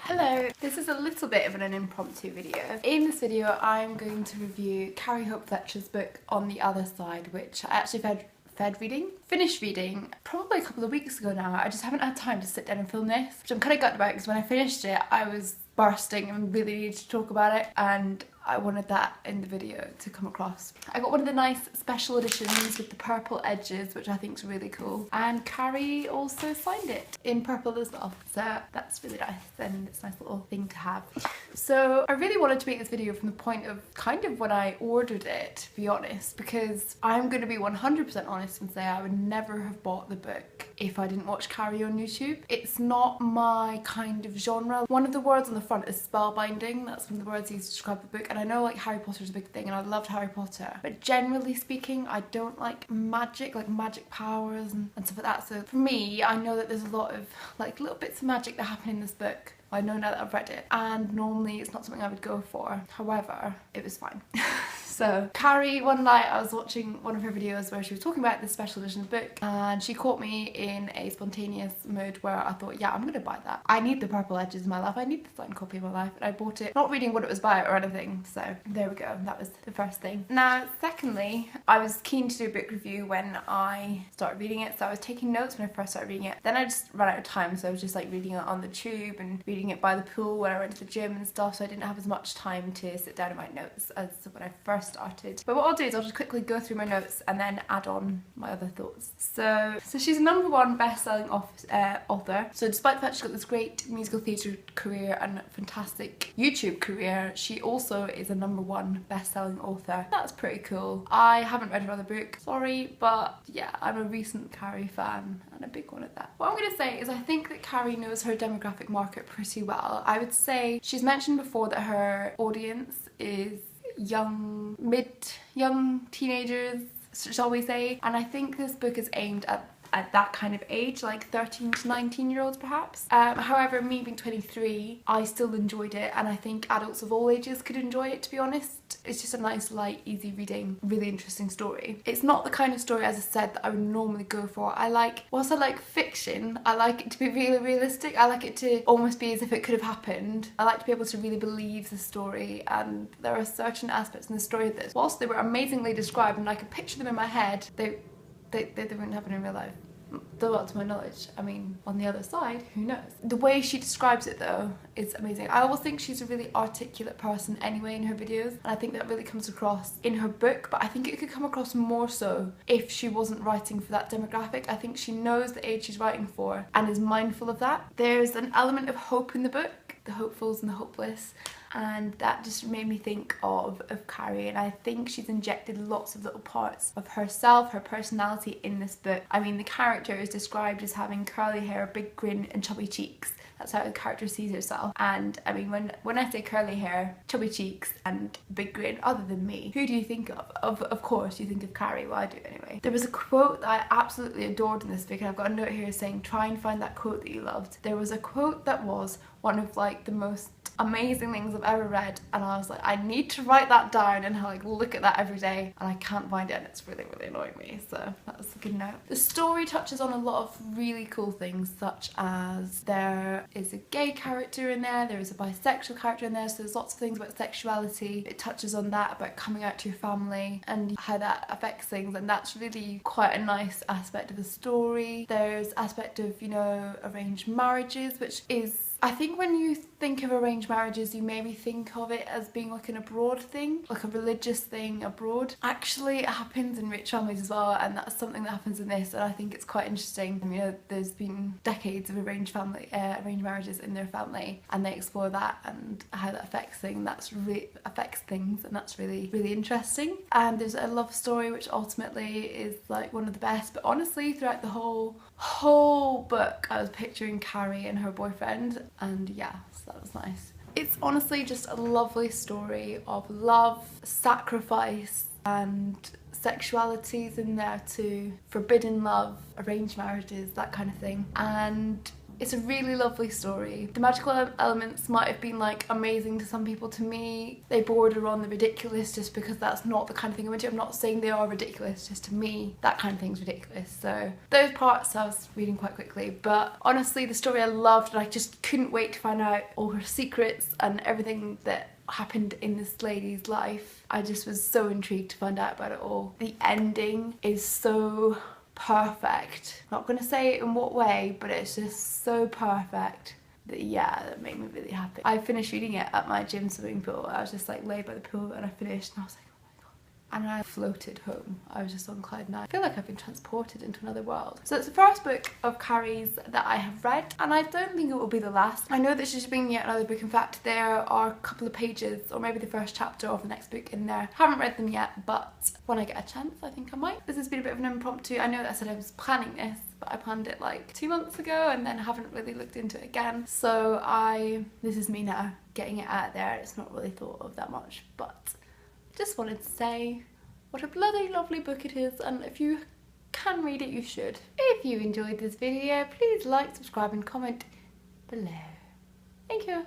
Hello, this is a little bit of an impromptu video. In this video I'm going to review Carrie Fletcher's book On the Other Side, which I actually finished reading probably a couple of weeks ago now. I just haven't had time to sit down and film this, which I'm kind of gutted about because when I finished it I was bursting and really needed to talk about it, and I wanted that in the video to come across. I got one of the nice special editions with the purple edges, which I think is really cool, and Carrie also signed it in purple as well, so that's really nice and it's a nice little thing to have. So I really wanted to make this video from the point of kind of when I ordered it, to be honest, because I'm going to be 100% honest and say I would never have bought the book if I didn't watch Carrie on YouTube. It's not my kind of genre. One of the words on the front is spellbinding. That's one of the words used to describe the book, and I know like Harry Potter is a big thing and I loved Harry Potter, but generally speaking I don't like magic powers and stuff like that. So for me, I know that there's a lot of like little bits of magic that happen in this book. I know now that I've read it, and normally it's not something I would go for. However, it was fine. So Carrie, one night I was watching one of her videos where she was talking about this special edition book, and she caught me in a spontaneous mood where I thought, yeah, I'm gonna buy that. I need the purple edges in my life. I need the signed copy in my life. And I bought it, not reading what it was about or anything. So there we go. That was the first thing. Now, secondly, I was keen to do a book review when I started reading it. So I was taking notes when I first started reading it. Then I just ran out of time. So I was just like reading it on the tube and reading it by the pool when I went to the gym and stuff. So I didn't have as much time to sit down and write notes as when I first started. But what I'll do is I'll just quickly go through my notes and then add on my other thoughts. So she's a #1 best-selling author. So despite the fact she's got this great musical theatre career and fantastic YouTube career, she also is a #1 best-selling author. That's pretty cool. I haven't read her other book, sorry, but yeah, I'm a recent Carrie fan and a big one at that. What I'm going to say is I think that Carrie knows her demographic market pretty well. I would say she's mentioned before that her audience is young teenagers, shall we say, and I think this book is aimed at that kind of age, like 13 to 19 year olds perhaps. However, me being 23, I still enjoyed it, and I think adults of all ages could enjoy it, to be honest. It's just a nice, light, easy reading, really interesting story. It's not the kind of story, as I said, that I would normally go for. Whilst I like fiction, I like it to be really realistic. I like it to almost be as if it could have happened. I like to be able to really believe the story, and there are certain aspects in the story that, whilst they were amazingly described and I could picture them in my head, they wouldn't happen in real life. Though, to my knowledge. I mean, on the other side, who knows? The way she describes it though is amazing. I always think she's a really articulate person anyway in her videos, and I think that really comes across in her book, but I think it could come across more so if she wasn't writing for that demographic. I think she knows the age she's writing for and is mindful of that. There's an element of hope in the book, the hopefuls and the hopeless, and that just made me think of Carrie, and I think she's injected lots of little parts of herself, her personality in this book. I mean, the character is described as having curly hair, a big grin and chubby cheeks. That's how the character sees herself. And I mean, when I say curly hair, chubby cheeks and big grin, other than me, who do you think of? Of course you think of Carrie. Well, I do anyway. There was a quote that I absolutely adored in this book, and I've got a note here saying try and find that quote that you loved. There was a quote that was one of like the most amazing things I've ever read, and I was like, I need to write that down and like look at that every day, and I can't find it, and it's really annoying me, so that's a good note. The story touches on a lot of really cool things, such as there is a gay character in there is a bisexual character in there, so there's lots of things about sexuality. It touches on that, about coming out to your family and how that affects things, and that's really quite a nice aspect of the story. There's aspect of, you know, arranged marriages, which is, I think when you think of arranged marriages, you maybe think of it as being like an abroad thing, like a religious thing abroad. Actually, it happens in rich families as well, and that's something that happens in this, and I think it's quite interesting. You know, there's been decades of arranged marriages in their family, and they explore that and how that affects things. And that's really interesting. And there's a love story which ultimately is like one of the best. But honestly, throughout the whole book, I was picturing Carrie and her boyfriend, and yeah, so that was nice. It's honestly just a lovely story of love, sacrifice, and sexuality's in there too, forbidden love, arranged marriages, that kind of thing. And It's a really lovely story. The magical elements might have been like amazing to some people. To me, they border on the ridiculous just because that's not the kind of thing I'm into. I'm not saying they are ridiculous, just to me, that kind of thing's ridiculous. So those parts I was reading quite quickly, but honestly the story I loved, and I just couldn't wait to find out all her secrets and everything that happened in this lady's life. I just was so intrigued to find out about it all. The ending is so perfect. I'm not going to say it in what way, but it's just so perfect that, yeah, that made me really happy. I finished reading it at my gym swimming pool. I was just like laid by the pool and I finished and I was like, and I floated home. I was just on cloud nine. I feel like I've been transported into another world. So it's the first book of Carrie's that I have read, and I don't think it will be the last. I know that she's bringing out another book. In fact, there are a couple of pages, or maybe the first chapter of the next book in there. Haven't read them yet, but when I get a chance, I think I might. This has been a bit of an impromptu. I know that I said I was planning this, but I planned it like 2 months ago and then haven't really looked into it again. So this is me now getting it out there. It's not really thought of that much, but just wanted to say what a bloody lovely book it is, and if you can read it, you should. If you enjoyed this video, please like, subscribe and comment below. Thank you.